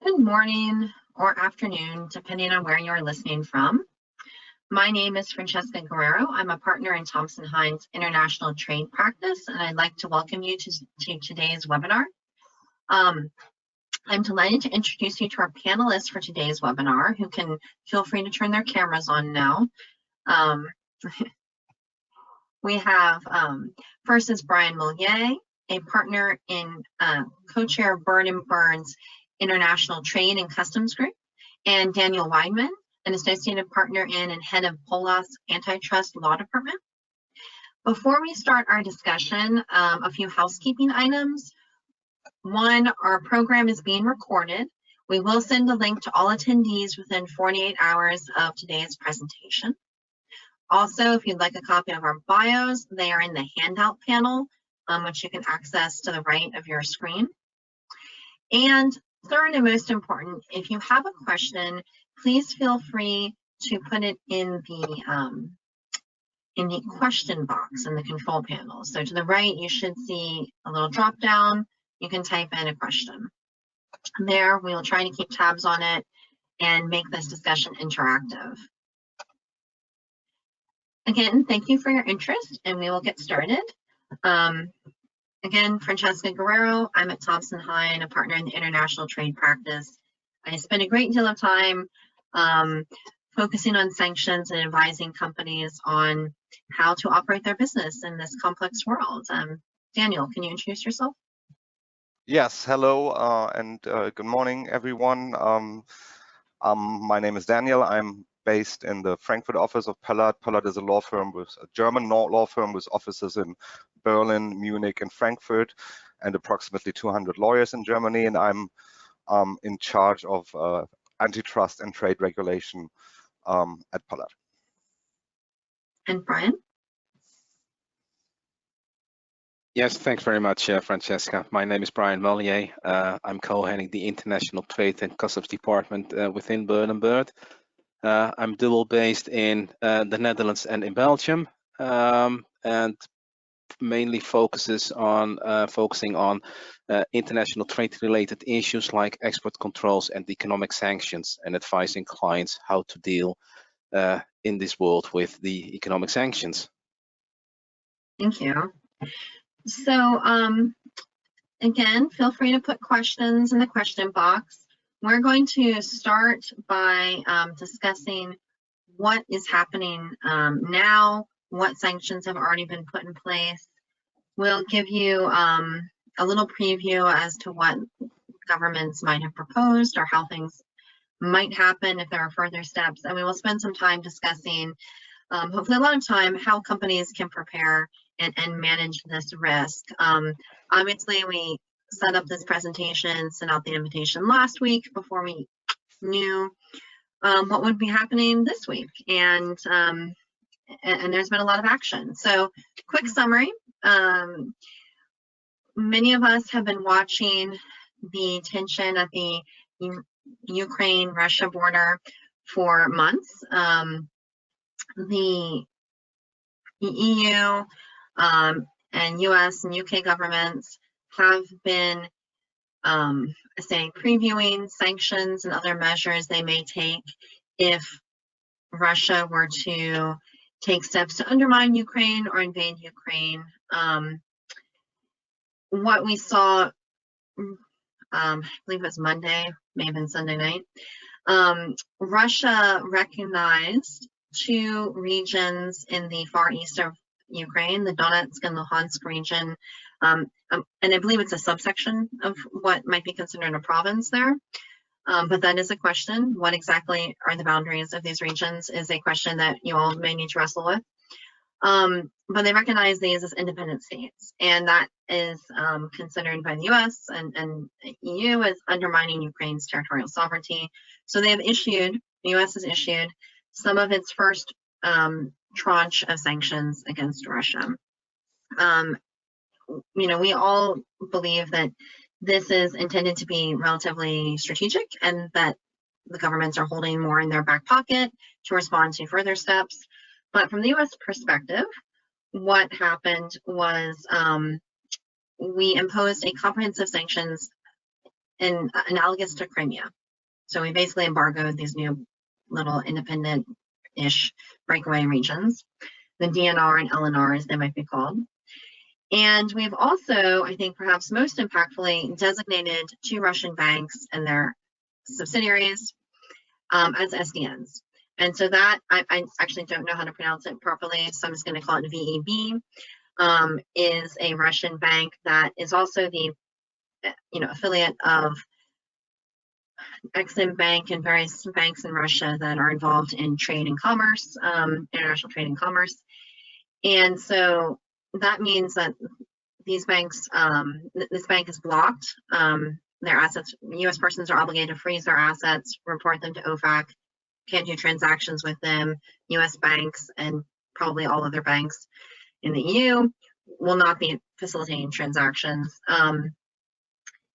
Good morning or afternoon, depending on where you're listening from. My name is Francesca Guerrero. I'm a partner in Thompson Hine's International Trade Practice, and I'd like to welcome you to today's webinar. I'm delighted to introduce you to our panelists for today's webinar, who can feel free to turn their cameras on now. We have, first is Brian Mulier, a partner in co-chair of Byrd & Byrne's International Trade and Customs Group, and Daniel Wiedmann, an associated partner in and head of POELLATH's Antitrust Law Department. Before we start our discussion, a few housekeeping items. One, our program is being recorded. We will send a link to all attendees within 48 hours of today's presentation. Also, if you'd like a copy of our bios, they are in the handout panel, which you can access to the right of your screen. And third and most important, if you have a question, please feel free to put it in the question box in the control panel. So to the right, you should see a little drop down. You can type in a question. There, we will try to keep tabs on it and make this discussion interactive. Again, thank you for your interest, and we will get started. Again, Francesca Guerrero. I'm at Thompson Hine, a partner in the International Trade Practice. I spend a great deal of time focusing on sanctions and advising companies on how to operate their business in this complex world. Daniel, can you introduce yourself? Yes, hello and good morning, everyone. My name is Daniel. I'm based in the Frankfurt office of POELLATH. POELLATH is a law firm, with a German law firm with offices in Berlin, Munich, and Frankfurt, and approximately 200 lawyers in Germany. And I'm in charge of antitrust and trade regulation at POELLATH. And Brian? Yes, thanks very much, Francesca. My name is Brian Mulier. I'm co-heading the International Trade and Customs Department within Byrd & Byrd. I'm dual based in the Netherlands and in Belgium, and mainly focusing on international trade-related issues like export controls and economic sanctions, and advising clients how to deal in this world with the economic sanctions. Thank you. So again, feel free to put questions in the question box. We're going to start by discussing what is happening now, what sanctions have already been put in place. We'll give you a little preview as to what governments might have proposed or how things might happen if there are further steps. And we will spend some time discussing, hopefully a lot of time, how companies can prepare and manage this risk. Obviously, we set up this presentation, sent out the invitation last week before we knew what would be happening this week. And there's been a lot of action. So quick summary, many of us have been watching the tension at the Ukraine-Russia border for months. The EU and US and UK governments have been, say, previewing sanctions and other measures they may take if Russia were to take steps to undermine Ukraine or invade Ukraine. What we saw, I believe it was Monday, may have been Sunday night, Russia recognized two regions in the far east of Ukraine, the Donetsk and Luhansk region, and I believe it's a subsection of what might be considered a province there. But that is a question. What exactly are the boundaries of these regions is a question that you all may need to wrestle with. But they recognize these as independent states, and that is considered by the US and EU as undermining Ukraine's territorial sovereignty. So they have issued, the US has issued some of its first tranche of sanctions against Russia. You know, we all believe that this is intended to be relatively strategic and that the governments are holding more in their back pocket to respond to further steps. But from the US perspective, what happened was we imposed a comprehensive sanctions analogous to Crimea. So we basically embargoed these new little independent-ish breakaway regions, the DNR and LNR as they might be called. And we've also, I think perhaps most impactfully, designated 2 Russian banks and their subsidiaries as SDNs. And so that, I actually don't know how to pronounce it properly, so I'm just going to call it VEB, is a Russian bank that is also the affiliate of Exim Bank and various banks in Russia that are involved in trade and commerce, international trade and commerce. And so that means that these banks, this bank is blocked. Their assets, U.S. persons are obligated to freeze their assets, report them to OFAC, can't do transactions with them. U.S. banks and probably all other banks in the EU will not be facilitating transactions.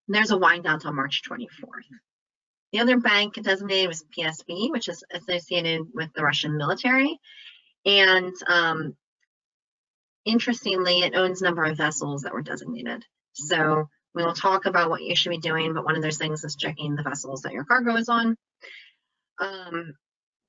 There's a wind down until March 24th. The other bank designated was PSB, which is associated with the Russian military. And interestingly, it owns a number of vessels that were designated. So we will talk about what you should be doing, but one of those things is checking the vessels that your cargo is on.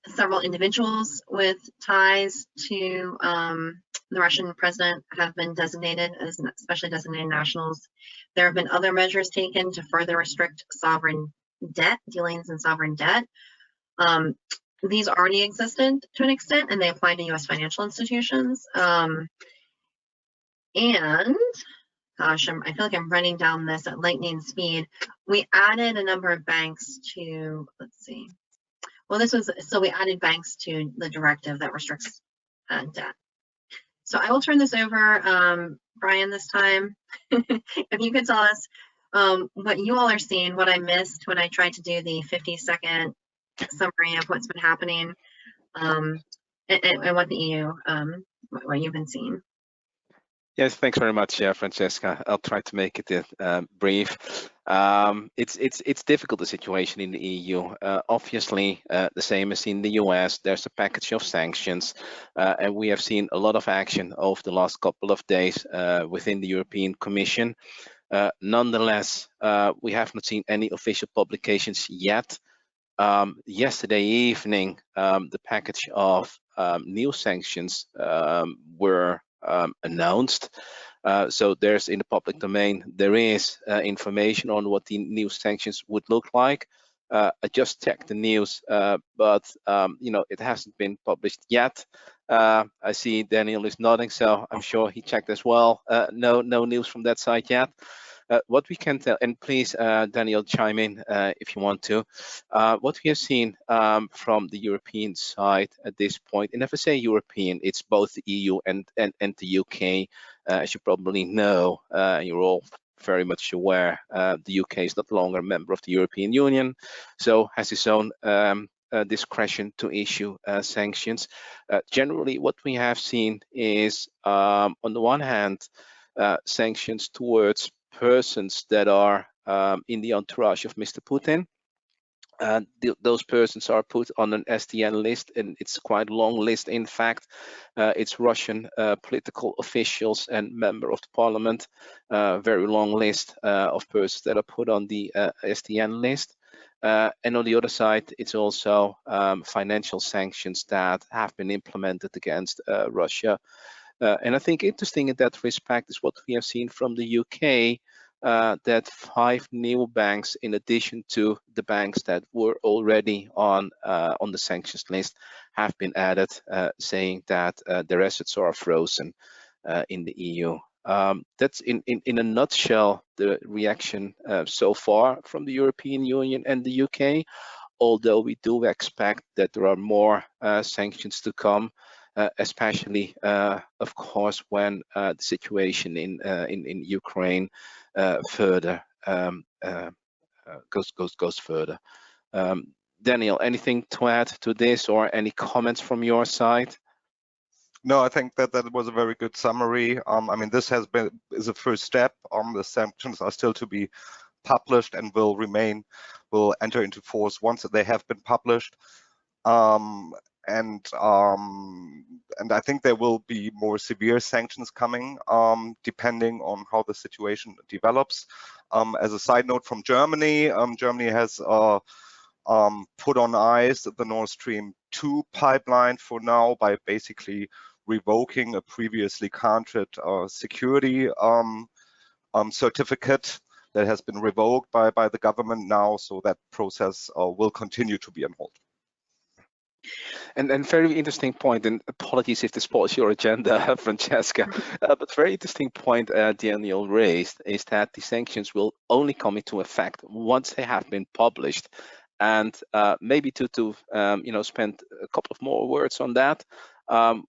Several individuals with ties to the Russian president have been designated as especially designated nationals. There have been other measures taken to further restrict sovereign debt, dealings in sovereign debt. These already existed to an extent, and they apply to U.S. financial institutions. And gosh, I feel like I'm running down this at lightning speed. We added a number of banks to, let's see. Well, so we added banks to the directive that restricts debt. So I will turn this over, Brian, this time. If you could tell us what you all are seeing, what I missed when I tried to do the 50-second summary of what's been happening, and what the EU, what you've been seeing. Yes, thanks very much, Francesca. I'll try to make it brief. It's difficult, the situation in the EU. Obviously, the same as in the US, there's a package of sanctions, and we have seen a lot of action over the last couple of days within the European Commission. Nonetheless, we have not seen any official publications yet. Yesterday evening, the package of new sanctions were announced. So there's in the public domain, there is information on what the new sanctions would look like. I just checked the news, but it hasn't been published yet. I see Daniel is nodding, so I'm sure he checked as well. No news from that side yet. What we can tell, and please, Daniel, chime in if you want to. What we have seen from the European side at this point, and if I say European, it's both the EU and the UK. As you probably know, you're all very much aware, the UK is no longer a member of the European Union, so has its own discretion to issue sanctions. Generally, what we have seen is, on the one hand, sanctions towards persons that are in the entourage of Mr. Putin. Those persons are put on an SDN list, and it's quite a long list. In fact, it's Russian political officials and member of the parliament, very long list of persons that are put on the SDN list. And on the other side, it's also financial sanctions that have been implemented against Russia. And I think interesting in that respect is what we have seen from the UK, that 5 new banks, in addition to the banks that were already on the sanctions list, have been added, saying that their assets are frozen in the EU. That's in a nutshell the reaction so far from the European Union and the UK, although we do expect that there are more sanctions to come. Especially, of course, when the situation in Ukraine further goes further. Daniel, anything to add to this, or any comments from your side? No, I think that was a very good summary. I mean, this is a first step. The sanctions are still to be published and will enter into force once they have been published. and I think there will be more severe sanctions coming, depending on how the situation develops. As a side note from Germany, Germany has put on ice the Nord Stream 2 pipeline for now by basically revoking a previously granted security certificate that has been revoked by the government now, so that process will continue to be on hold. And very interesting point, and apologies if this spoils your agenda, Francesca, but very interesting point Daniel raised is that the sanctions will only come into effect once they have been published. And maybe to spend a couple of more words on that,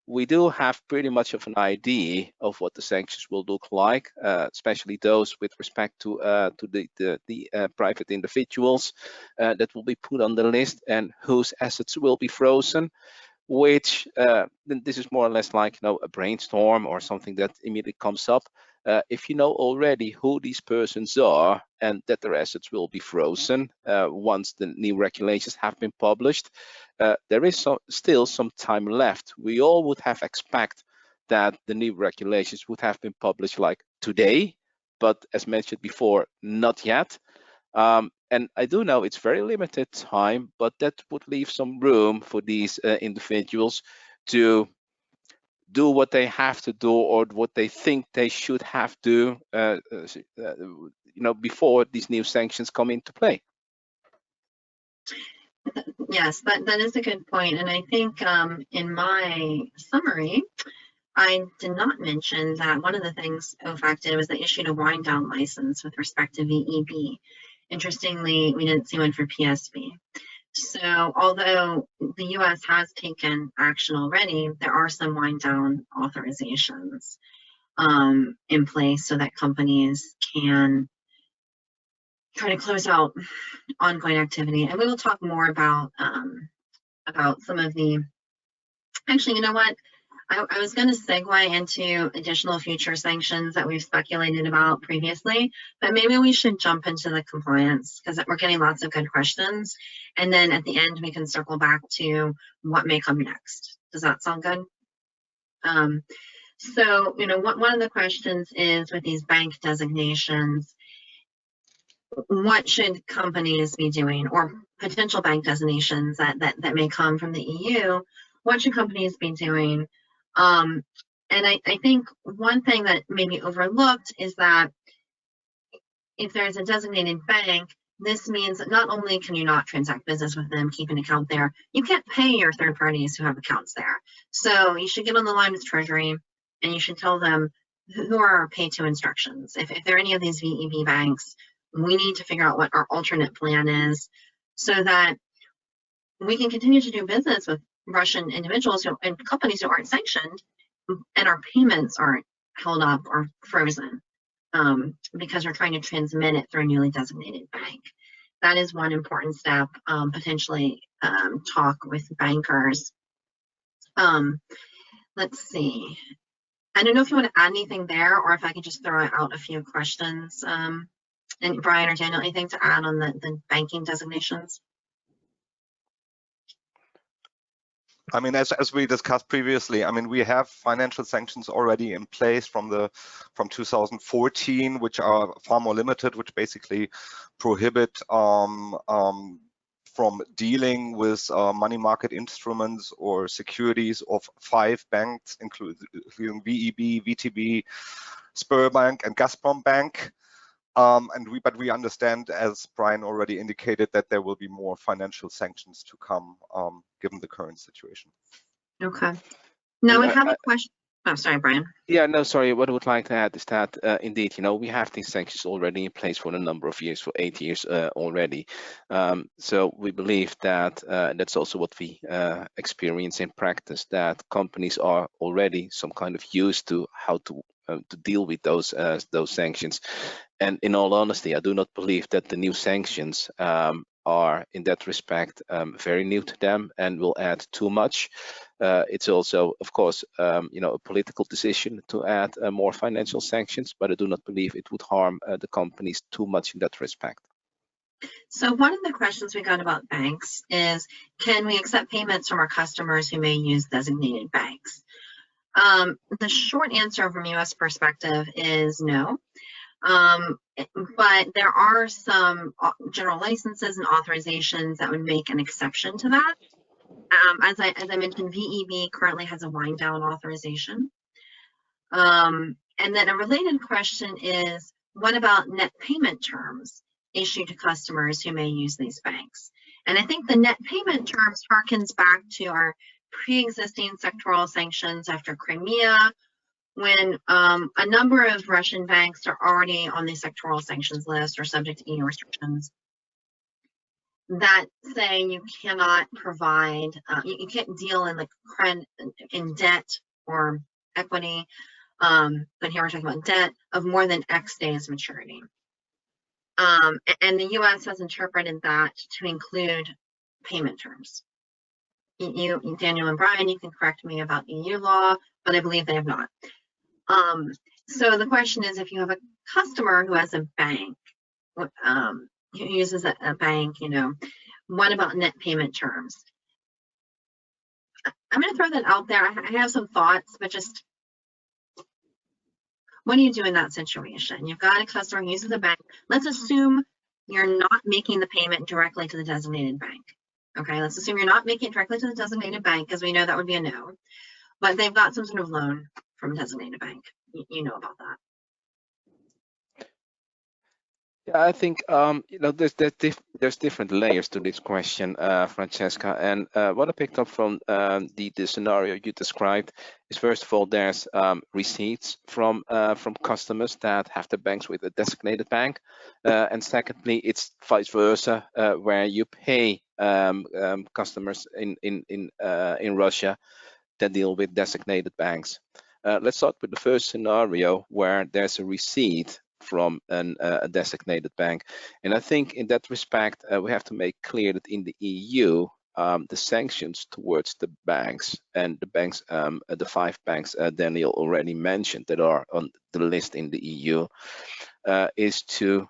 we do have pretty much of an idea of what the sanctions will look like, especially those with respect to the private individuals that will be put on the list and whose assets will be frozen. Which this is more or less like a brainstorm or something that immediately comes up. If you know already who these persons are and that their assets will be frozen once the new regulations have been published, there is still some time left. We all would have expect that the new regulations would have been published like today, but as mentioned before, not yet. And I do know it's very limited time, but that would leave some room for these individuals to do what they have to do or what they think they should have to, before these new sanctions come into play. Yes, that is a good point. And I think in my summary, I did not mention that one of the things OFAC did was they issued a wind down license with respect to VEB. Interestingly, we didn't see one for PSV. So although the US has taken action already, there are some wind down authorizations in place so that companies can try to close out ongoing activity. And we will talk more about some of the, actually, you know what? I was going to segue into additional future sanctions that we've speculated about previously, but maybe we should jump into the compliance because we're getting lots of good questions. And then at the end, we can circle back to what may come next. Does that sound good? So, one of the questions is with these bank designations, what should companies be doing, or potential bank designations that may come from the EU? What should companies be doing? And I think one thing that may be overlooked is that if there's a designated bank, this means that not only can you not transact business with them, keep an account there, you can't pay your third parties who have accounts there. So you should get on the line with Treasury and you should tell them who are our pay to instructions. If there are any of these VEB banks, we need to figure out what our alternate plan is so that we can continue to do business with Russian individuals and companies who aren't sanctioned, and our payments aren't held up or frozen because we're trying to transmit it through a newly designated bank. That is one important step. Potentially talk with bankers. Let's see. I don't know if you want to add anything there, or if I can just throw out a few questions. And Brian or Daniel, anything to add on the banking designations? I mean, as we discussed previously, I mean, we have financial sanctions already in place from 2014, which are far more limited, which basically prohibit from dealing with money market instruments or securities of 5 banks, including VEB, VTB, Sberbank, and Gazprom Bank. But we understand, as Brian already indicated, that there will be more financial sanctions to come, given the current situation. Okay. Now we have a question. Oh, sorry, Brian. Yeah, no, sorry. What I would like to add is that indeed, we have these sanctions already in place for a number of years, for 8 years already. So we believe that that's also what we experience in practice, that companies are already some kind of used to how to deal with those sanctions. And in all honesty, I do not believe that the new sanctions are in that respect very new to them and will add too much. It's also, of course, a political decision to add more financial sanctions, but I do not believe it would harm the companies too much in that respect. So one of the questions we got about banks is, can we accept payments from our customers who may use designated banks? The short answer from US perspective is no. But there are some general licenses and authorizations that would make an exception to that. As I mentioned, VEB currently has a wind down authorization. And then a related question is, what about net payment terms issued to customers who may use these banks? And I think the net payment terms harkens back to our pre-existing sectoral sanctions after Crimea, when a number of Russian banks are already on the sectoral sanctions list or subject to EU restrictions that say you cannot provide, you can't deal in like in debt or equity, but here we're talking about debt of more than X days maturity. And the US has interpreted that to include payment terms. Daniel and Brian, you can correct me about EU law, but I believe they have not. So the question is, if you have a customer who has a bank, who uses a bank, you know, what about net payment terms? I'm going to throw that out there. I have some thoughts, but just what do you do in that situation? You've got a customer who uses a bank. Let's assume you're not making the payment directly to the designated bank. Okay, let's assume you're not making it directly to the designated bank, because we know that would be a no. But they've got some sort of loan from a designated bank. You know about that. Yeah, I think you know, there's different layers to this question, Francesca. And what I picked up from the scenario you described is, first of all, there's receipts from customers that have the banks with a designated bank, and secondly, it's vice versa, where you pay customers in Russia that deal with designated banks. Let's start with the first scenario, where there's a receipt from a designated bank. And I think in that respect, we have to make clear that in the EU, the sanctions towards the banks, and the banks, the 5 banks Daniel already mentioned that are on the list in the EU, is to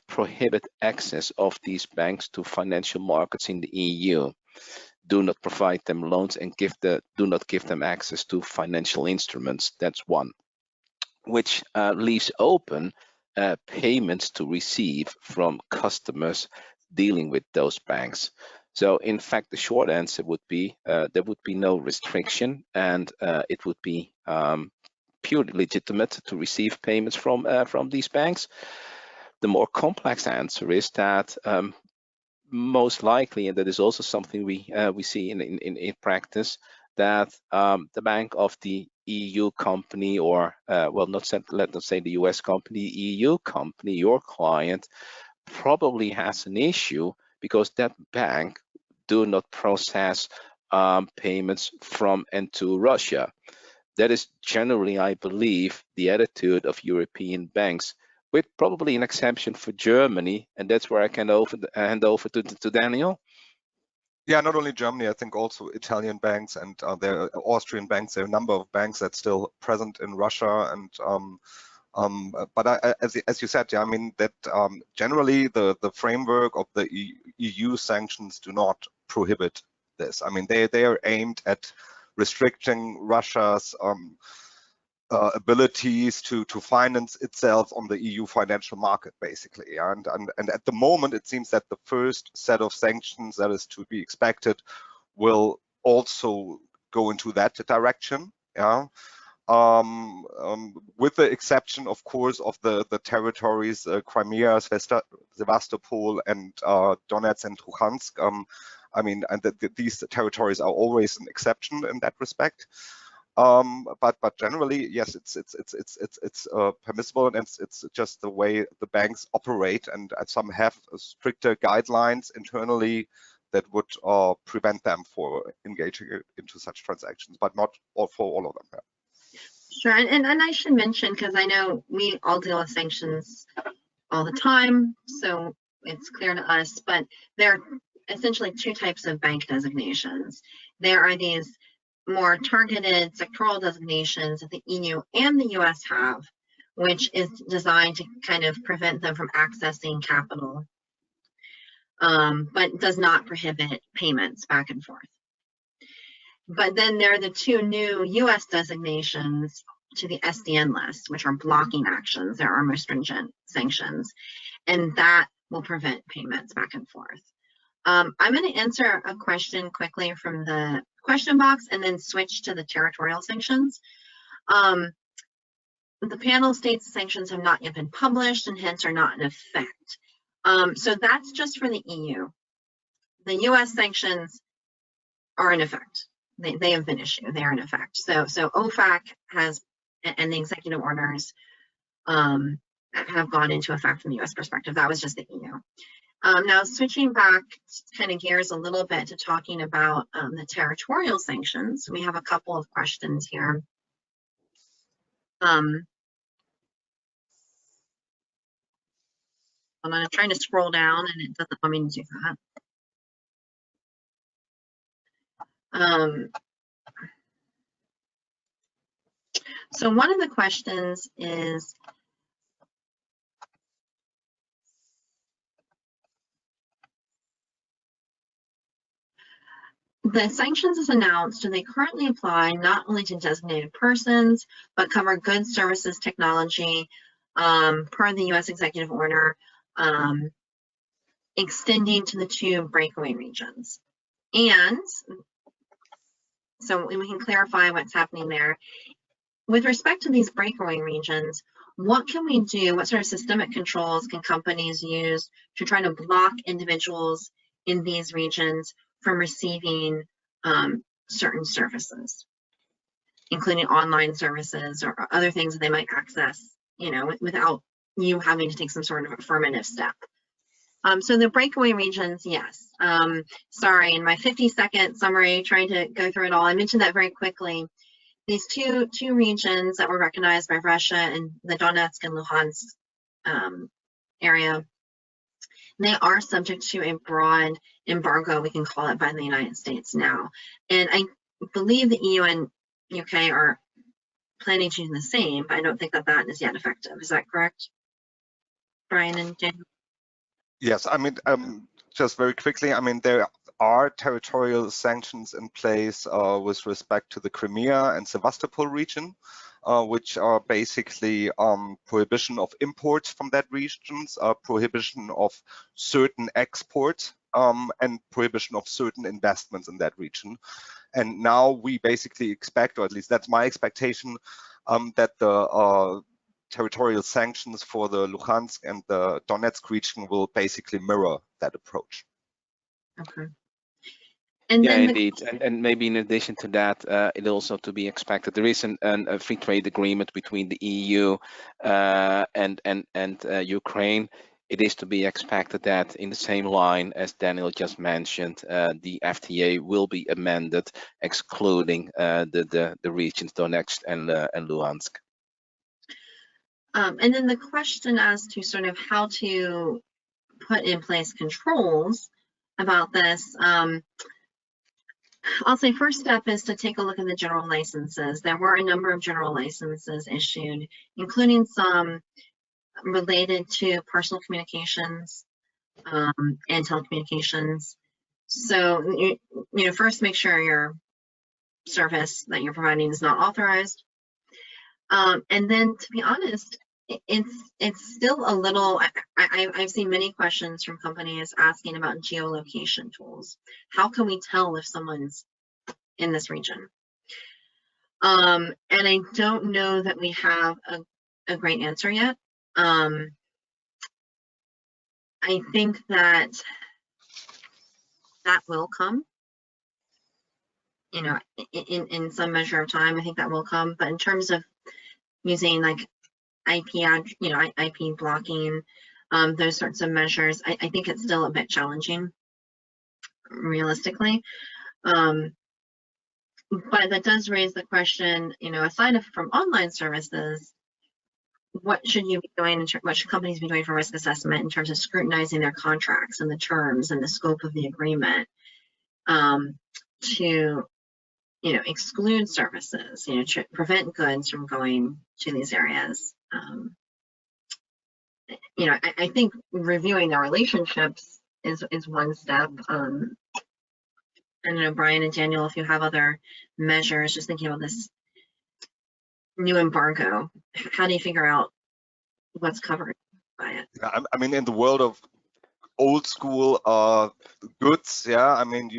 prohibit access of these banks to financial markets in the EU. Do not provide them loans and do not give them access to financial instruments. That's one. Which leaves open payments to receive from customers dealing with those banks. So in fact, the short answer would be there would be no restriction, and it would be purely legitimate to receive payments from these banks. The more complex answer is that most likely, and that is also something we see in practice, that the bank of the EU company, or well, let us say the US company, EU company, your client, probably has an issue because that bank do not process payments from and to Russia. That is generally, I believe, the attitude of European banks, with probably an exception for Germany, and that's where I can hand over to Daniel. Yeah, not only Germany, I think also Italian banks and there are Austrian banks. There are a number of banks that's still present in Russia, and but as you said, yeah, I mean that generally the framework of the EU sanctions do not prohibit this. I mean they are aimed at restricting Russia's abilities to finance itself on the EU financial market, basically. And at the moment, it seems that the first set of sanctions that is to be expected will also go into that direction. Yeah. With the exception, of course, of the territories Crimea, Sevastopol, and Donetsk and Luhansk. I mean, and these territories are always an exception in that respect. But generally, yes, it's permissible, and it's just the way the banks operate, and some have stricter guidelines internally that would prevent them for engaging into such transactions, but not for all of them. Yeah. Sure, and I should mention, because I know we all deal with sanctions all the time, so it's clear to us, but there are essentially 2 types of bank designations. There are these more targeted sectoral designations that the EU and the US have, which is designed to kind of prevent them from accessing capital, but does not prohibit payments back and forth. But then there are the two new US designations to the SDN list, which are blocking actions. There are more stringent sanctions, and that will prevent payments back and forth. I'm going to answer a question quickly from the question box and then switch to the territorial sanctions. The panel states sanctions have not yet been published and hence are not in effect. So that's just for the EU. The US sanctions are in effect. They have been issued. They are in effect. So OFAC has, and the executive orders have gone into effect from the US perspective. That was just the EU. Now switching back kind of gears a little bit to talking about the territorial sanctions, we have a couple of questions here. I'm trying to scroll down and it doesn't want me to do that. So one of the questions is, the sanctions as announced, do they currently apply not only to designated persons, but cover goods, services, technology, per the US executive order, extending to the two breakaway regions? And so we can clarify what's happening there. With respect to these breakaway regions, what can we do? What sort of systemic controls can companies use to try to block individuals in these regions from receiving certain services, including online services or other things that they might access, you know, without you having to take some sort of affirmative step? So the breakaway regions, yes. Sorry, in my 50-second summary, trying to go through it all, I mentioned that very quickly. These two regions that were recognized by Russia and the Donetsk and Luhansk area, they are subject to a broad embargo, we can call it, by the United States now. And I believe the EU and UK are planning to do the same, but I don't think that that is yet effective. Is that correct, Brian and Daniel? Yes, I mean, just very quickly, I mean, there are territorial sanctions in place with respect to the Crimea and Sevastopol region, which are basically prohibition of imports from that regions, prohibition of certain exports, and prohibition of certain investments in that region. And now we basically expect, or at least that's my expectation, that the territorial sanctions for the Luhansk and the Donetsk region will basically mirror that approach. Okay. And yeah, then indeed, and maybe in addition to that, it also to be expected there is a free trade agreement between the EU and Ukraine. It is to be expected that in the same line as Daniel just mentioned, the FTA will be amended, excluding the regions Donetsk and Luhansk. And then the question as to sort of how to put in place controls about this, I'll say first step is to take a look at the general licenses. There were a number of general licenses issued, including some related to personal communications and telecommunications. So, you know, first make sure your service that you're providing is not authorized. And then, to be honest, it's still a little, I've seen many questions from companies asking about geolocation tools. How can we tell if someone's in this region? And I don't know that we have a great answer yet. I think that will come, you know, in some measure of time. I think that will come, but in terms of using like IP blocking, those sorts of measures, I think it's still a bit challenging, realistically. But that does raise the question, you know, aside from online services, what should you be doing, what should companies be doing for risk assessment in terms of scrutinizing their contracts and the terms and the scope of the agreement to, you know, exclude services, you know, to prevent goods from going to these areas. you know, I think reviewing the relationships is one step. I don't know, Brian and Daniel, if you have other measures, just thinking about this new embargo, how do you figure out what's covered by it? I mean, in the world of old school goods, yeah, I mean,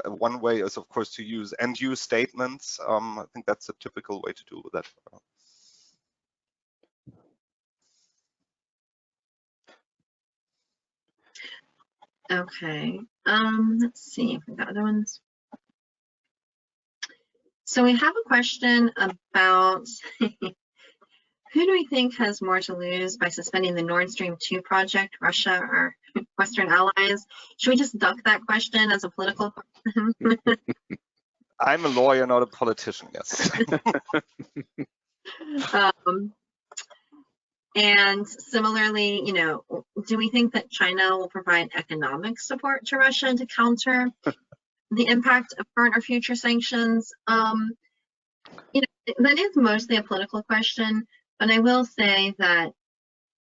one way is of course to use end-use statements. I think that's a typical way to do that. Okay, let's see if we've got other ones. So we have a question about who do we think has more to lose by suspending the Nord Stream 2 project, Russia or Western allies? Should we just duck that question as a political question? I'm a lawyer, not a politician, yes. And similarly, you know, do we think that China will provide economic support to Russia to counter the impact of current or future sanctions? You know, that is mostly a political question, but I will say that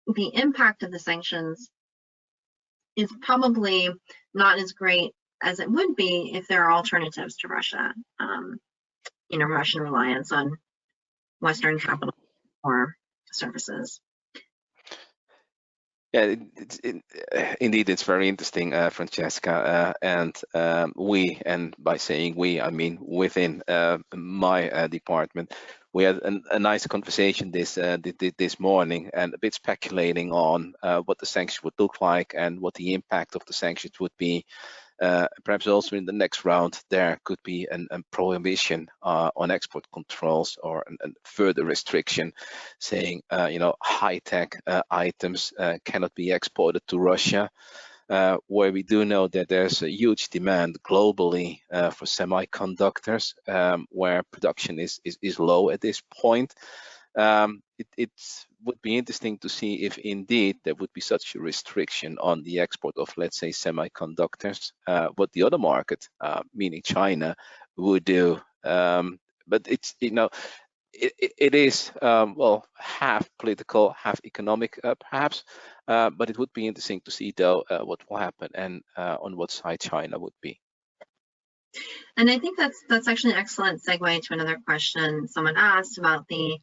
the impact of the sanctions is probably not as great as it would be if there are alternatives to Russia. You know, Russian reliance on Western capital or services. Yeah, indeed, it's very interesting, Francesca. And we, and by saying we, I mean within my department, we had a nice conversation this morning, and a bit speculating on what the sanctions would look like and what the impact of the sanctions would be. Perhaps also in the next round there could be a prohibition on export controls or a further restriction, saying you know, high-tech items cannot be exported to Russia, where we do know that there's a huge demand globally for semiconductors, where production is low at this point. It would be interesting to see if indeed there would be such a restriction on the export of, let's say, semiconductors, what the other market, meaning China, would do. But it's, you know, it is, well, half political, half economic, perhaps, but it would be interesting to see, though, what will happen and on what side China would be. And I think that's actually an excellent segue to another question someone asked about the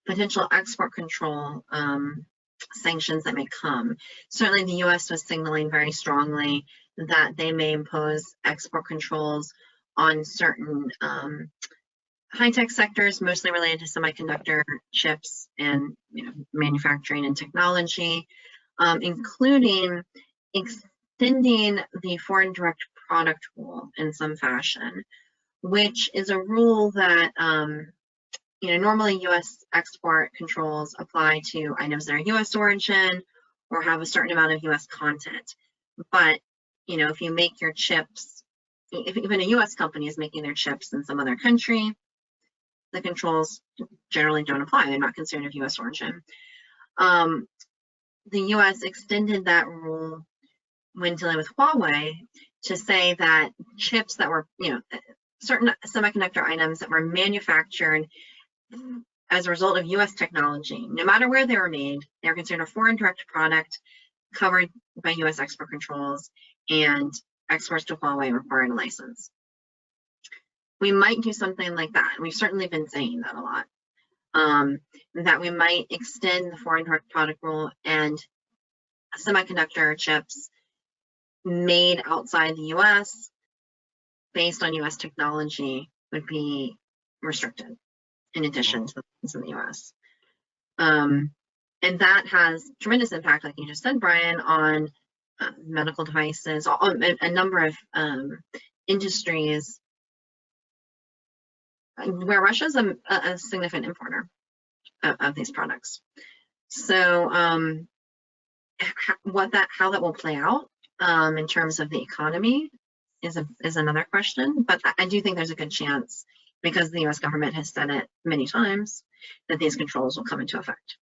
potential export control sanctions that may come. Certainly the US was signaling very strongly that they may impose export controls on certain high-tech sectors, mostly related to semiconductor chips and, you know, manufacturing and technology, including extending the foreign direct product rule in some fashion, which is a rule that you know, normally U.S. export controls apply to items that are U.S. origin or have a certain amount of U.S. content. But, you know, if you make your chips, if even a U.S. company is making their chips in some other country, the controls generally don't apply. They're not considered of U.S. origin. The U.S. extended that rule when dealing with Huawei to say that chips that were, you know, certain semiconductor items that were manufactured as a result of U.S. technology, no matter where they were made, they're considered a foreign direct product covered by U.S. export controls, and exports to Huawei required a license. We might do something like that. We've certainly been saying that a lot, that we might extend the foreign direct product rule, and semiconductor chips made outside the U.S. based on U.S. technology would be restricted, in addition to the ones in the US. And that has tremendous impact, like you just said, Brian, on medical devices, on a number of industries where Russia is a significant importer of these products. So how that will play out in terms of the economy is another question, but I do think there's a good chance, because the US government has said it many times, that these controls will come into effect.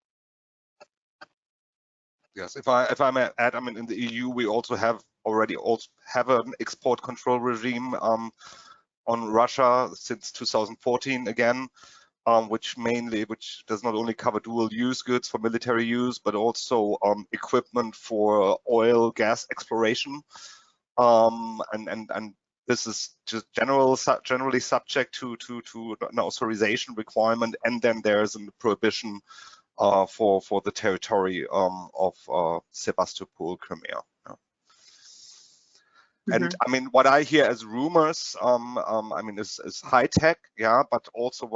Yes, if I may add, I mean, in the EU, we also already have an export control regime on Russia since 2014 again. which does not only cover dual use goods for military use, but also equipment for oil, gas exploration. And this is just generally subject to an authorization requirement, and then there's a prohibition for the territory of Sebastopol, Crimea. And I mean, what I hear as rumors, I mean, is high tech, yeah, but also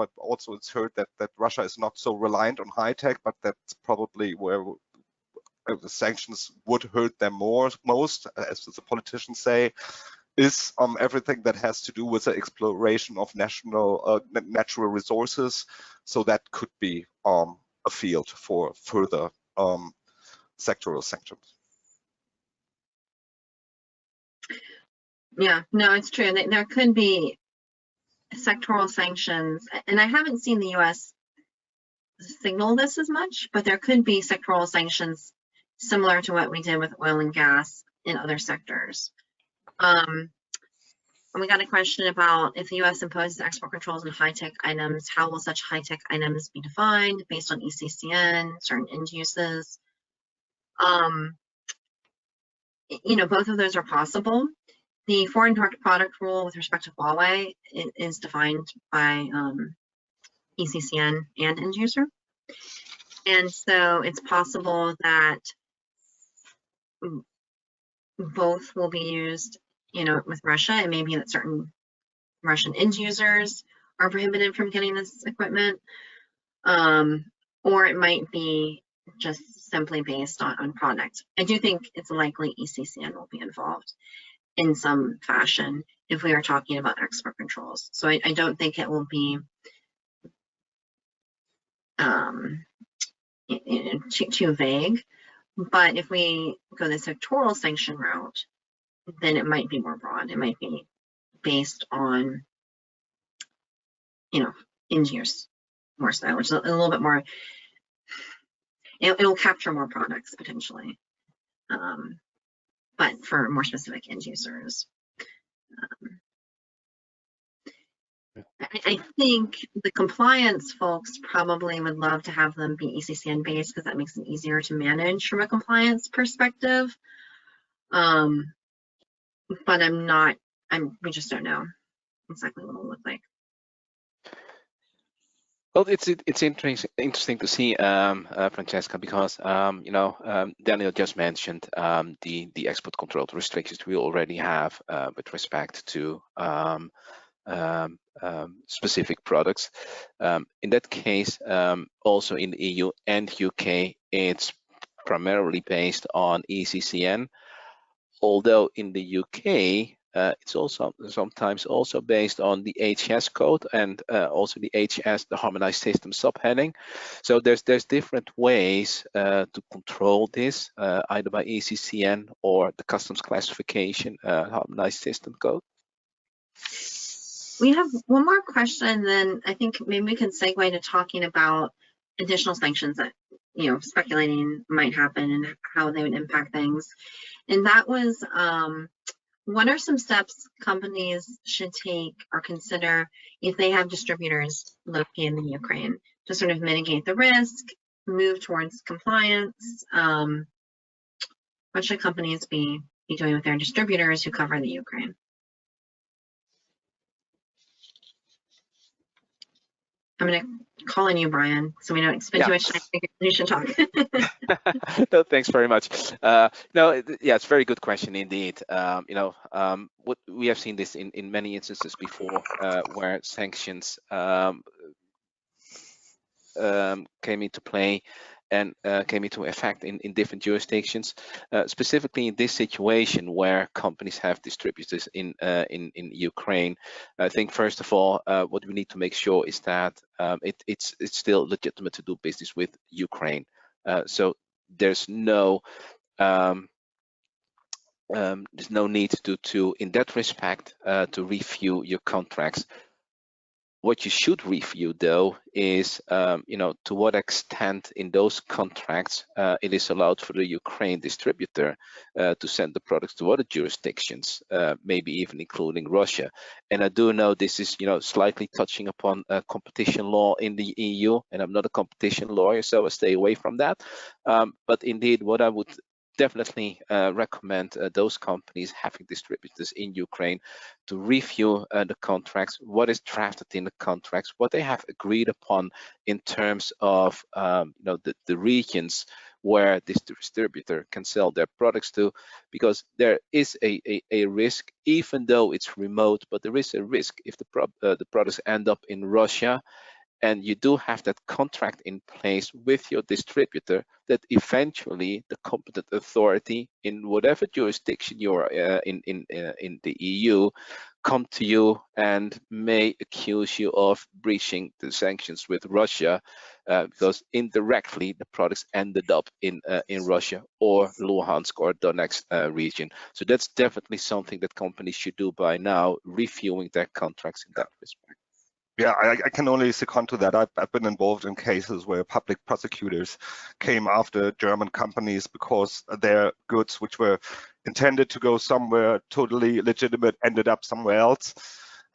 it's heard that Russia is not so reliant on high tech, but that's probably where the sanctions would hurt them most, as the politicians say, is everything that has to do with the exploration of natural resources. So that could be a field for further sectoral sanctions. Yeah, no, it's true. There could be sectoral sanctions, and I haven't seen the U.S. signal this as much, but there could be sectoral sanctions similar to what we did with oil and gas in other sectors. And we got a question about if the U.S. imposes export controls on high-tech items, how will such high-tech items be defined based on ECCN, certain end uses? You know, both of those are possible. The foreign direct product rule with respect to Huawei is defined by ECCN and end user. And so it's possible that both will be used, you know, with Russia. It may be that certain Russian end users are prohibited from getting this equipment, or it might be just simply based on product. I do think it's likely ECCN will be involved in some fashion if we are talking about export controls. So I don't think it will be too vague, but if we go the sectoral sanction route, then it might be more broad. It might be based on, you know, end use more so, which is a little bit more, it'll capture more products potentially, but for more specific end users. I think the compliance folks probably would love to have them be ECCN based because that makes it easier to manage from a compliance perspective. But we just don't know exactly what it'll look like. Well, it's interesting to see, Francesca, because you know, Daniel just mentioned the export control restrictions we already have with respect to specific products. In that case, also in the EU and UK, it's primarily based on ECCN, although in the UK, it's also sometimes also based on the HS code and also the HS, the harmonized system subheading. So there's different ways to control this, either by ECCN or the customs classification harmonized system code. We have one more question, then I think maybe we can segue to talking about additional sanctions that, you know, speculating might happen and how they would impact things. And that was, what are some steps companies should take or consider if they have distributors located in Ukraine to sort of mitigate the risk, move towards compliance? What should companies be doing with their distributors who cover the Ukraine? I'm going to call on you, Brian, so we don't spend too much time thinking you should talk. No, thanks very much. No, yeah, it's a very good question indeed. You know, what we have seen this in many instances before, where sanctions came into play and came into effect in different jurisdictions. Specifically in this situation where companies have distributors in Ukraine, I think first of all, what we need to make sure is that it's still legitimate to do business with Ukraine. So there's no need to in that respect to review your contracts. What you should review, though, is to what extent in those contracts it is allowed for the Ukraine distributor to send the products to other jurisdictions, maybe even including Russia. And I do know this is slightly touching upon competition law in the EU, and I'm not a competition lawyer, so I stay away from that. But indeed, what I would definitely recommend those companies having distributors in Ukraine to review the contracts, what is drafted in the contracts, what they have agreed upon in terms of the regions where this distributor can sell their products to, because there is a risk, even though it's remote, but there is a risk if the products end up in Russia and you do have that contract in place with your distributor, that eventually the competent authority in whatever jurisdiction you are in the EU come to you and may accuse you of breaching the sanctions with Russia, because indirectly the products ended up in Russia or Luhansk or Donetsk region. So that's definitely something that companies should do by now, reviewing their contracts in that respect. Yeah, I can only second to that. I've been involved in cases where public prosecutors came after German companies because their goods, which were intended to go somewhere totally legitimate, ended up somewhere else.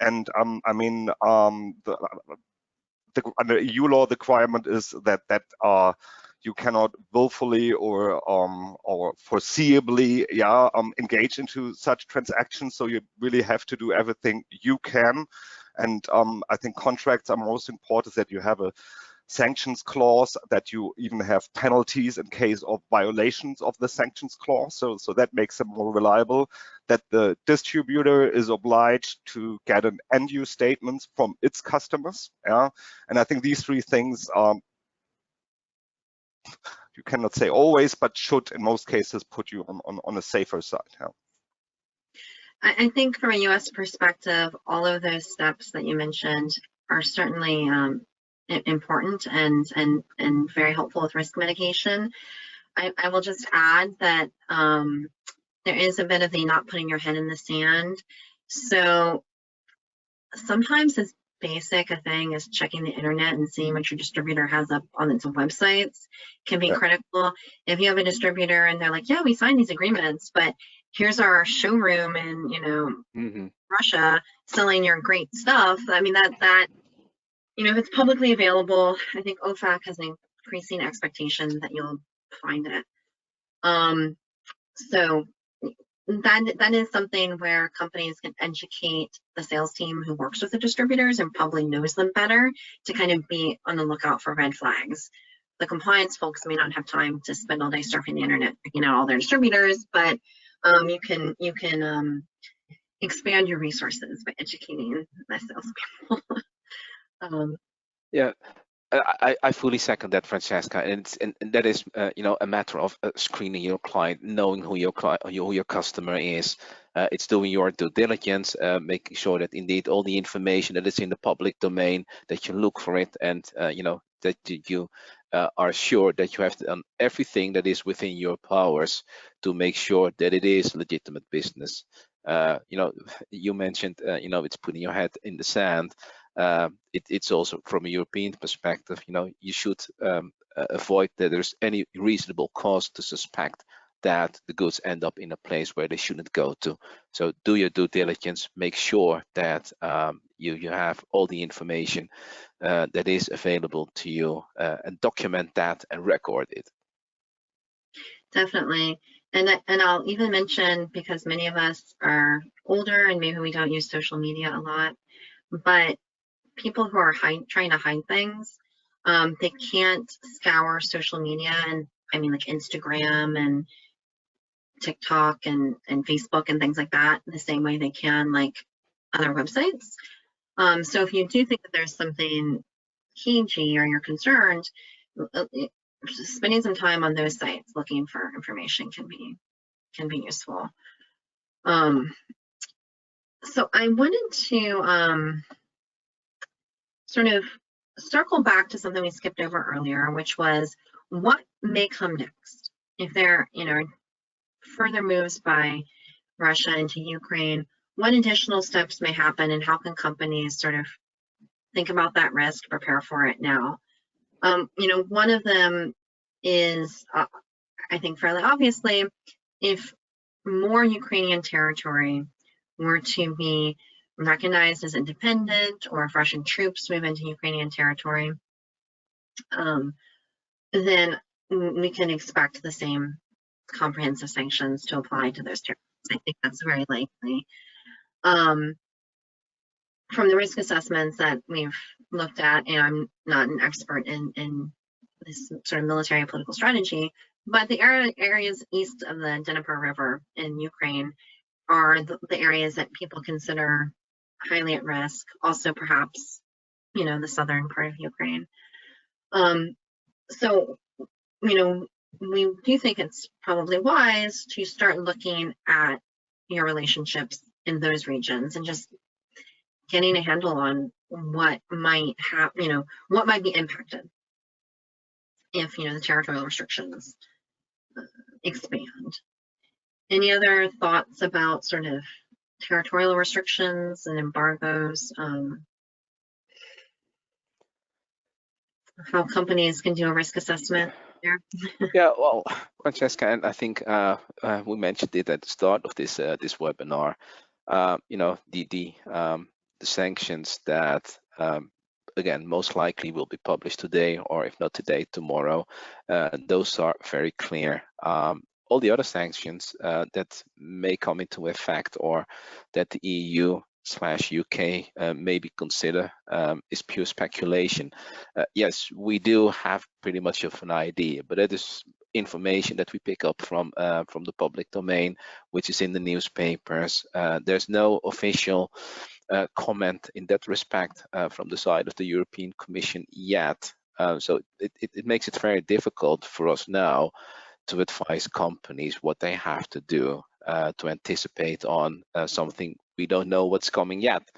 And under EU law, the requirement is that you cannot willfully or foreseeably engage into such transactions. So you really have to do everything you can. And I think contracts are most important, that you have a sanctions clause, that you even have penalties in case of violations of the sanctions clause. So that makes them more reliable, that the distributor is obliged to get an end-use statement from its customers. Yeah, and I think these three things you cannot say always, but should in most cases put you on a safer side. Yeah. I think from a U.S. perspective, all of those steps that you mentioned are certainly important and very helpful with risk mitigation. I will just add that there is a bit of the not putting your head in the sand. So sometimes as basic a thing as checking the internet and seeing what your distributor has up on its websites can be critical. If you have a distributor and they're like, yeah, we signed these agreements, but here's our showroom in Russia selling your great stuff. I mean, that if it's publicly available, I think OFAC has an increasing expectation that you'll find it. So that is something where companies can educate the sales team who works with the distributors and probably knows them better to kind of be on the lookout for red flags. The compliance folks may not have time to spend all day surfing the internet, picking out all their distributors, but you can expand your resources by educating the salespeople. Yeah. I fully second that, Francesca, and that is a matter of screening your client, knowing who your customer is. It's doing your due diligence, making sure that indeed all the information that is in the public domain, that you look for it, and that you are sure that you have done everything that is within your powers to make sure that it is legitimate business. You mentioned it's putting your head in the sand. It's also from a European perspective, you should avoid that there's any reasonable cause to suspect that the goods end up in a place where they shouldn't go to. So do your due diligence, make sure that you have all the information that is available to you, and document that and record it. Definitely. And I'll even mention, because many of us are older and maybe we don't use social media a lot, but people who are trying to hide things, they can't scour social media, and I mean like Instagram and TikTok and Facebook and things like that the same way they can like other websites. So if you do think that there's something cagey or you're concerned, spending some time on those sites looking for information can be useful. So I wanted to sort of circle back to something we skipped over earlier, which was what may come next if there further moves by Russia into Ukraine. What additional steps may happen, and how can companies sort of think about that risk, prepare for it now. One of them is, I think fairly obviously, if more Ukrainian territory were to be recognized as independent, or if Russian troops move into Ukrainian territory, then we can expect the same comprehensive sanctions to apply to those territories. I think that's very likely. From the risk assessments that we've looked at, and I'm not an expert in this sort of military political strategy, but the areas east of the Dnieper River in Ukraine are the areas that people consider highly at risk. Also, perhaps, the southern part of Ukraine. So, we do think it's probably wise to start looking at your relationships in those regions and just getting a handle on what might happen, what might be impacted if, the territorial restrictions expand. Any other thoughts about sort of territorial restrictions and embargoes? How companies can do a risk assessment there? Yeah, well, Francesca, and I think we mentioned it at the start of this this webinar. The sanctions that again most likely will be published today, or if not today, tomorrow. Those are very clear. All the other sanctions that may come into effect, or that the EU/UK maybe consider, is pure speculation. Yes, we do have pretty much of an idea, but it is information that we pick up from the public domain, which is in the newspapers. There's no official comment in that respect from the side of the European Commission yet. So it makes it very difficult for us now to advise companies what they have to do to anticipate on something we don't know what's coming yet.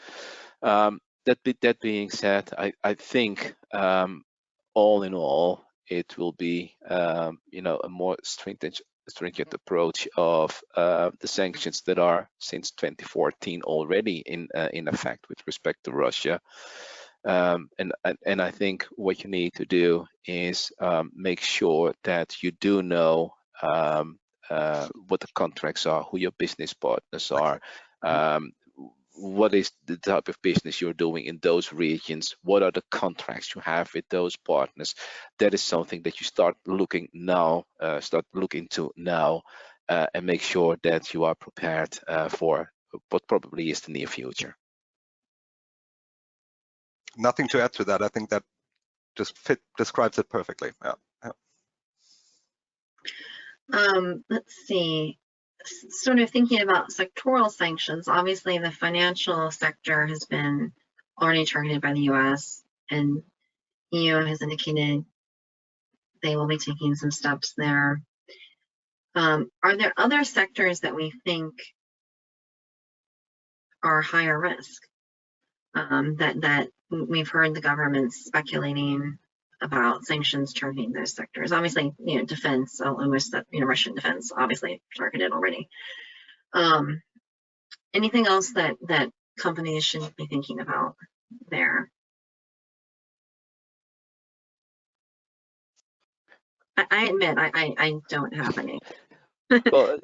That being said, I think all in all, it will be a more stringent approach of the sanctions that are since 2014 already in effect with respect to Russia. And I think what you need to do is make sure that you do know what the contracts are, who your business partners are, what is the type of business you're doing in those regions, what are the contracts you have with those partners. That is something that you start looking into now, and make sure that you are prepared for what probably is the near future. Nothing to add to that. I think that just describes it perfectly. Yeah. Let's see. Sort of thinking about sectoral sanctions, obviously the financial sector has been already targeted by the US, and EU has indicated they will be taking some steps there. Are there other sectors that we think are higher risk, that we've heard the governments speculating about sanctions targeting those sectors? Obviously, defense, almost that, Russian defense, obviously targeted already. Anything else that companies should be thinking about there? I admit I don't have any. Well,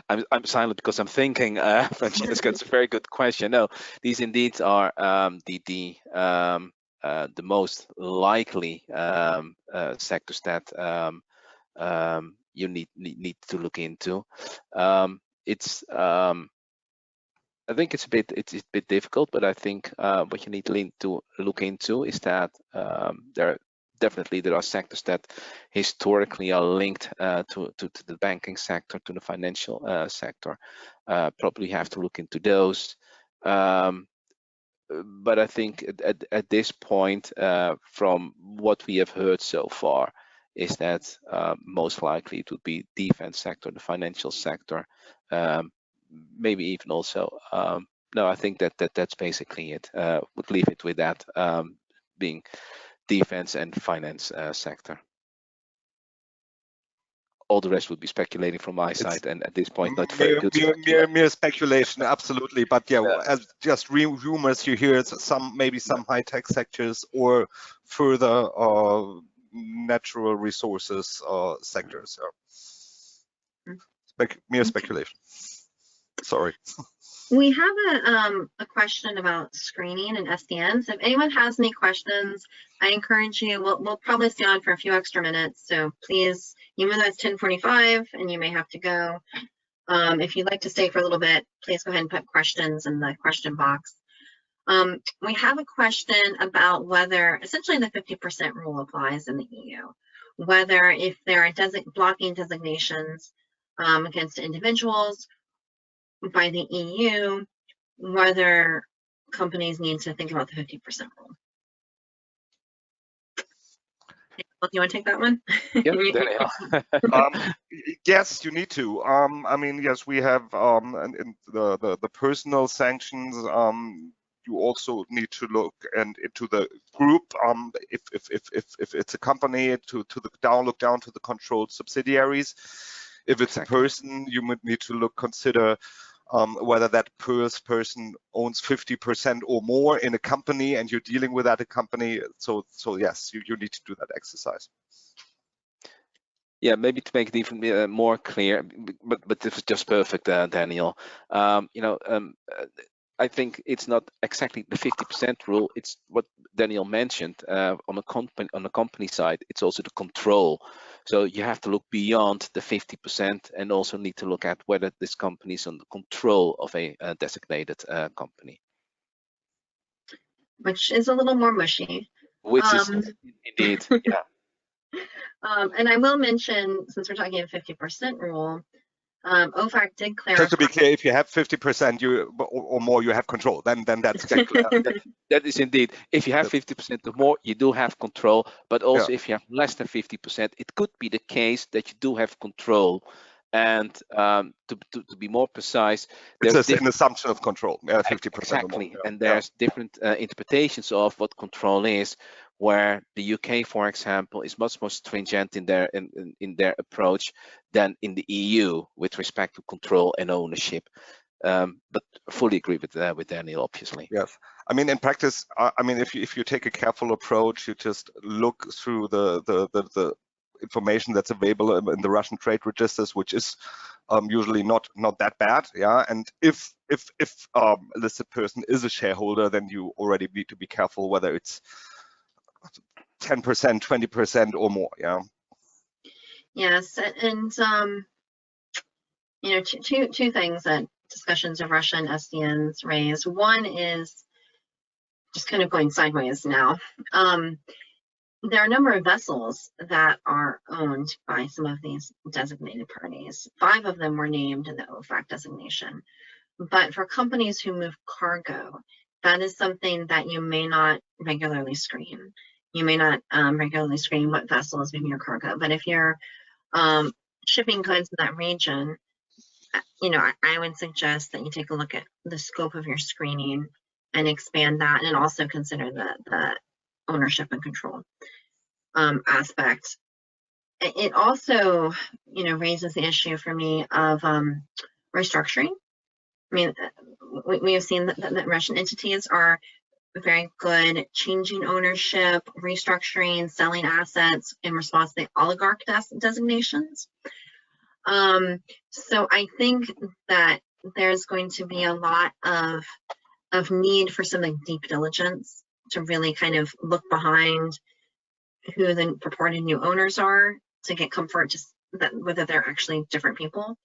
I'm silent because I'm thinking, Francesca, it's a very good question. No, these indeed are the most likely sectors that you need to look into. I think it's a bit difficult, but I think what you need to look into is that there are sectors that historically are linked to the banking sector, to the financial sector. Probably have to look into those. But I think at this point, from what we have heard so far, is that most likely it would be defense sector, the financial sector, maybe even also. No, I think that's basically it. Would leave it with that, being defense and finance sector. all the rest would be speculating from my side, and at this point, not very good. Mere speculation, absolutely. But yeah, as just rumors, you hear maybe some high-tech sectors or further natural resources sectors. Mere speculation. Sorry. We have a question about screening and SDNs. If anyone has any questions, I encourage you. We'll probably stay on for a few extra minutes, so please, even though it's 10:45 and you may have to go, if you'd like to stay for a little bit, please go ahead and put questions in the question box. We have a question about whether essentially the 50% rule applies in the EU, whether if there are blocking designations against individuals by the EU, whether companies need to think about the 50% rule. Do you want to take that one? Yes, you need to. I mean, yes, we have in the personal sanctions. You also need to look into the group. If it's a company, to look down to the controlled subsidiaries. If it's a person, you would need to consider whether that person owns 50% or more in a company, and you're dealing with that company. So yes, you need to do that exercise. Yeah, maybe to make it even more clear, but this is just perfect, Daniel. I think it's not exactly the 50% rule. It's what Daniel mentioned on the company side. It's also the control. So you have to look beyond the 50% and also need to look at whether this company is under control of a designated company. Which is a little more mushy. Which is indeed, yeah. And I will mention, since we're talking a 50% rule, OFAC did clarify. Just to be clear, if you have 50% or more, you have control. Then that's clear. That is indeed. If you have 50% or more, you do have control. But also, if you have less than 50%, it could be the case that you do have control. And to be more precise, there's an assumption of control. 50%. Exactly. Or more. And there's different interpretations of what control is. Where the UK, for example, is much more stringent in their approach than in the EU with respect to control and ownership. But fully agree with Daniel, obviously. Yes, I mean in practice, I mean if you take a careful approach, you just look through the information that's available in the Russian trade registers, which is usually not that bad. Yeah, and if a listed person is a shareholder, then you already need to be careful whether it's 10%, 20% or more. Yeah. Yes, and two things that discussions of Russian SDNs raise. One is just kind of going sideways now. There are a number of vessels that are owned by some of these designated parties. 5 of them were named in the OFAC designation. But for companies who move cargo, that is something that you may not regularly screen. You may not regularly screen what vessel is moving your cargo. But if you're shipping goods in that region, I would suggest that you take a look at the scope of your screening and expand that, and also consider the ownership and control aspect. It also, raises the issue for me of restructuring. I mean, we have seen that Russian entities are very good changing ownership, restructuring, selling assets in response to the oligarch designations. So I think that there's going to be a lot of need for some deep diligence to really kind of look behind who the purported new owners are, to get comfort just that whether they're actually different people,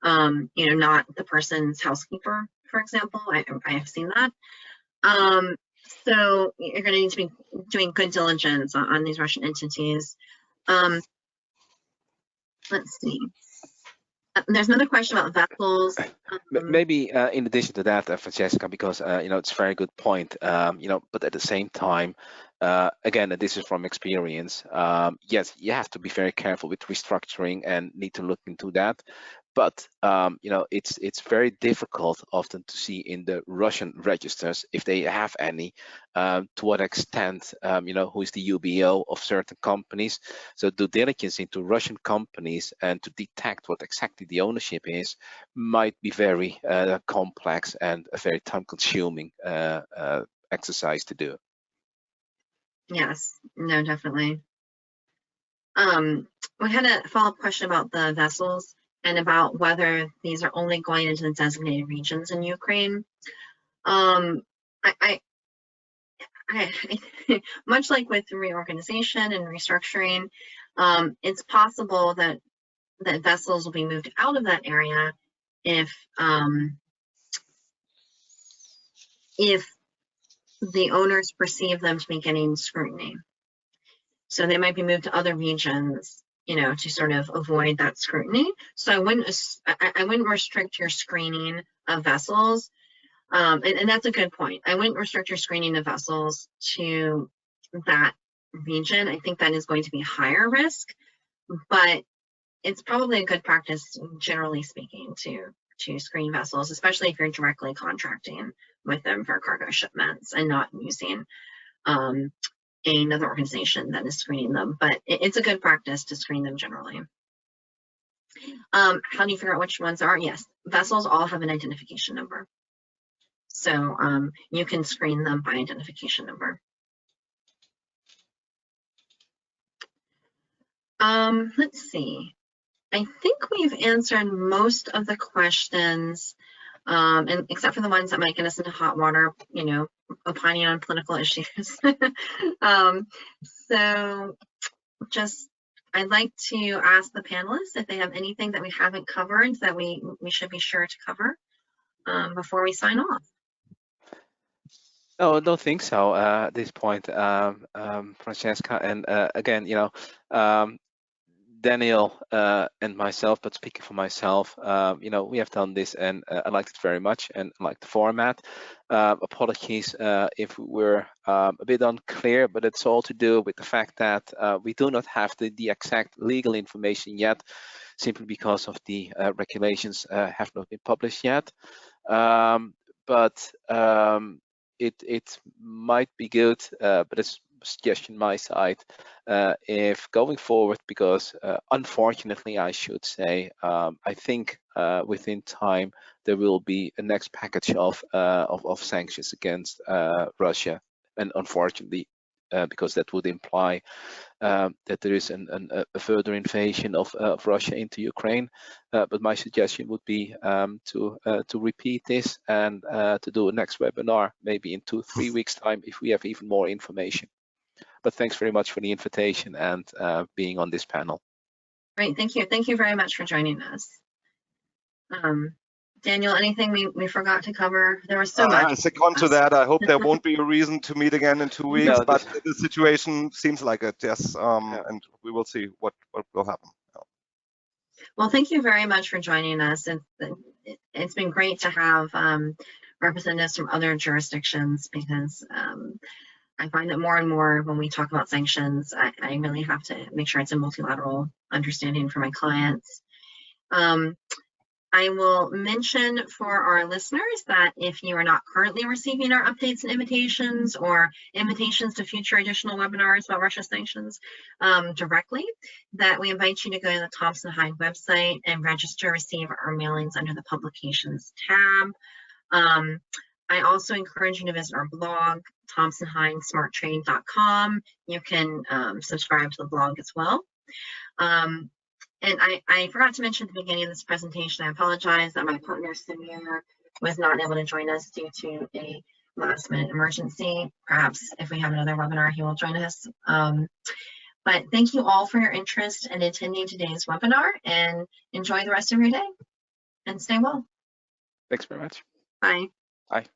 not the person's housekeeper, for example. I have seen that. So you're going to need to be doing good diligence on these Russian entities. Let's see. There's another question about vessels. Maybe in addition to that, Francesca, because it's a very good point. But at the same time, again, this is from experience. Yes, you have to be very careful with restructuring and need to look into that. but you know, it's very difficult often to see in the Russian registers, if they have any, to what extent you know, who is the UBO of certain companies. So due diligence into Russian companies and to detect what exactly the ownership is might be very complex and a very time-consuming exercise to do. Yes, no, definitely. We had a follow-up question about the vessels and about whether these are only going into the designated regions in Ukraine. I much like with reorganization and restructuring, it's possible that vessels will be moved out of that area if the owners perceive them to be getting scrutiny. So they might be moved to other regions, you know, to sort of avoid that scrutiny. So I wouldn't restrict your screening of vessels. And that's a good point. I wouldn't restrict your screening of vessels to that region. I think that is going to be higher risk, but it's probably a good practice, generally speaking, to screen vessels, especially if you're directly contracting with them for cargo shipments and not using another organization that is screening them. But it's a good practice to screen them generally. How do you figure out which ones are? Yes, vessels all have an identification number. So you can screen them by identification number. Let's see. I think we've answered most of the questions, and except for the ones that might get us into hot water, you know, opining on political issues. So just, I'd like to ask the panelists if they have anything that we haven't covered that we should be sure to cover before we sign off. No, I don't think so at this point, Francesca. And again, you know, Daniel and myself, but speaking for myself, you know, we have done this and I liked it very much and I like the format. Apologies if we're a bit unclear, but it's all to do with the fact that we do not have the exact legal information yet, simply because of the regulations have not been published yet. But it might be good, but it's a suggestion my side, if going forward, because unfortunately I should say, I think within time there will be a next package of sanctions against Russia, and unfortunately because that would imply that there is a further invasion of Russia into Ukraine. But my suggestion would be to repeat this and to do a next webinar maybe in 2-3 weeks time if we have even more information. But thanks very much for the invitation and being on this panel. Great, thank you. Thank you very much for joining us. Daniel, anything we forgot to cover? There was so much. Second to that, I hope there won't be a reason to meet again in 2 weeks, no, but the situation seems like it, yes. And we will see what will happen. Well, thank you very much for joining us. It's been great to have representatives from other jurisdictions, because I find that more and more when we talk about sanctions, I really have to make sure it's a multilateral understanding for my clients. I will mention for our listeners that if you are not currently receiving our updates and invitations or invitations to future additional webinars about Russia sanctions directly, that we invite you to go to the Thompson Hine website and register, receive our mailings under the publications tab. I also encourage you to visit our blog, thompsonhinesmarttrade.com. You can subscribe to the blog as well. And I forgot to mention at the beginning of this presentation, I apologize that my partner Mulier was not able to join us due to a last minute emergency. Perhaps if we have another webinar, he will join us. But thank you all for your interest in attending today's webinar, and enjoy the rest of your day and stay well. Thanks very much. Bye. Bye.